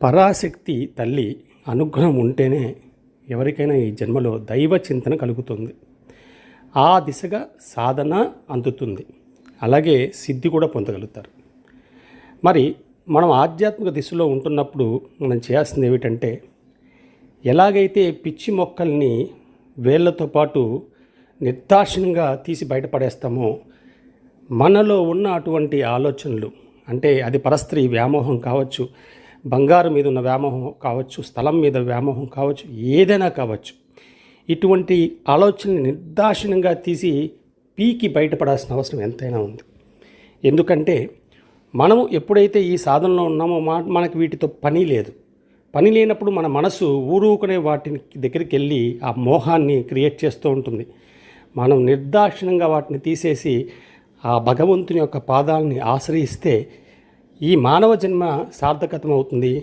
పరాశక్తి తల్లి అనుగ్రహం ఉంటేనే ఎవరికైనా ఈ జన్మలో దైవ చింతన కలుగుతుంది. ఆ దిశగా సాధన అందుతుంది. అలాగే సిద్ధి కూడా పొందగలుగుతారు. మరి మనం ఆధ్యాత్మిక దిశలో ఉంటున్నప్పుడు మనం చేయాల్సింది ఏమిటంటే, ఎలాగైతే పిచ్చి మొక్కల్ని వేళ్ళతో పాటు నిర్దాక్షిణ్యంగా తీసి బయటపడేస్తామో, మనలో ఉన్న అటువంటి ఆలోచనలు, అంటే అది పరస్త్రీ వ్యామోహం కావచ్చు, బంగారం మీద ఉన్న వ్యామోహం కావచ్చు, స్థలం మీద వ్యామోహం కావచ్చు, ఏదైనా కావచ్చు, ఇటువంటి ఆలోచనని నిర్దాక్షిణ్యంగా తీసి పీకి బయటపడాల్సిన అవసరం ఎంతైనా ఉంది. ఎందుకంటే మనము ఎప్పుడైతే ఈ సాధనలో ఉన్నామో మనకి వీటితో పని లేదు. పని లేనప్పుడు మన మనసు ఊరుకునే వాటిని దగ్గరికి వెళ్ళి ఆ మోహాన్ని క్రియేట్ చేస్తూ ఉంటుంది. మనం నిర్దాక్షిణ్యంగా వాటిని తీసేసి ఆ భగవంతుని యొక్క పాదాలని ఆశ్రయిస్తే ఈ మానవ జన్మ సార్థకతం అవుతుంది.